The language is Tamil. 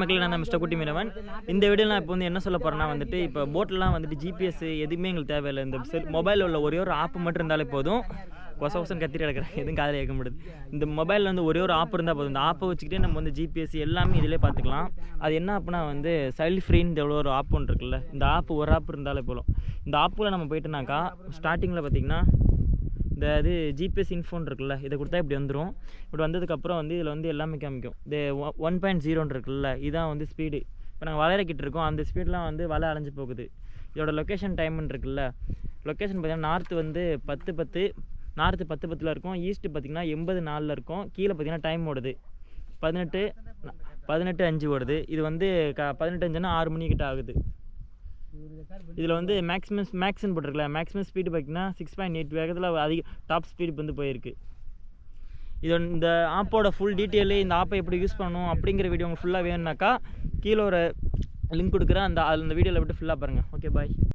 மக்கள் நான் மிஸ்டர் குட்டி மீனவன். இந்த வீடியோவில் நான் இப்போ வந்து என்ன சொல்ல போகிறேன்னா வந்துட்டு இப்போ போட்லாம் வந்துட்டு ஜிபிஎஸ் எதுவுமே எங்களுக்கு தேவையில்லை. இந்த மொபைலில் உள்ள ஒரே ஒரு ஆப் மட்டும் இருந்தாலே போதும். கொசம் கத்திரி கிடக்கிறேன், எதுவும் காதில் கேட்க முடியாது. இந்த மொபைலில் வந்து ஒரே ஒரு ஆப் இருந்தால் போதும். இந்த ஆப்பை வச்சுக்கிட்டே நம்ம வந்து ஜிபிஎஸ் எல்லாமே இதிலே பார்த்துக்கலாம். அது என்ன ஆப்னா வந்து சைல்டு ஃப்ரீன்னு எவ்வளோ ஒரு ஆப் ஒன்று இருக்குல்ல, இந்த ஆப் ஒரு ஆப் இருந்தாலே போதும். இந்த ஆப்பில் நம்ம போயிட்டுனாக்கா ஸ்டார்டிங்கில் பார்த்திங்கன்னா இந்த இது ஜிபிஎஸ் இன்ஃபோன் இருக்குல்ல, இதை கொடுத்தா இப்படி வந்துடும். இப்படி வந்ததுக்கப்புறம் வந்து இதில் வந்து எல்லாமே காமிக்கும். இந்த 1.0 இருக்குல்ல, இதான் வந்து ஸ்பீடு. இப்போ நாங்கள் வளையக்கிட்டு இருக்கோம், அந்த ஸ்பீடெலாம் வந்து வலை அலைஞ்சு போகுது. இதோட லொக்கேஷன் டைம்னு இருக்குல்ல, லொக்கேஷன் பார்த்திங்கன்னா நார்த்து வந்து 10:10, நார்த்து 10:10 இருக்கும். ஈஸ்ட்டு பார்த்திங்கன்னா 80:04 இருக்கும். கீழே பார்த்திங்கன்னா டைம் ஓடுது 18:05 ஓடுது. இது வந்து 18:05ன்னா 6 மணிக்கிட்ட ஆகுது. இதில் வந்து மேக்ஸ்ன்னு போட்டிருக்கல, மேக்ஸிமம் ஸ்பீடு பார்த்திங்கன்னா 6.8 வேகத்தில் அதிக டாப் ஸ்பீடு வந்து போயிருக்கு. இது இந்த ஆப்போட ஃபுல் டீட்டெயிலு, இந்த ஆப்பை எப்படி யூஸ் பண்ணணும் அப்படிங்கிற வீடியோ உங்களுக்கு ஃபுல்லாக வேணும்னாக்கா கீழே ஒரு லிங்க் கொடுக்குறேன். அந்த வீடியோவில் விட்டு ஃபுல்லாக பாருங்கள். ஓகே, பாய்.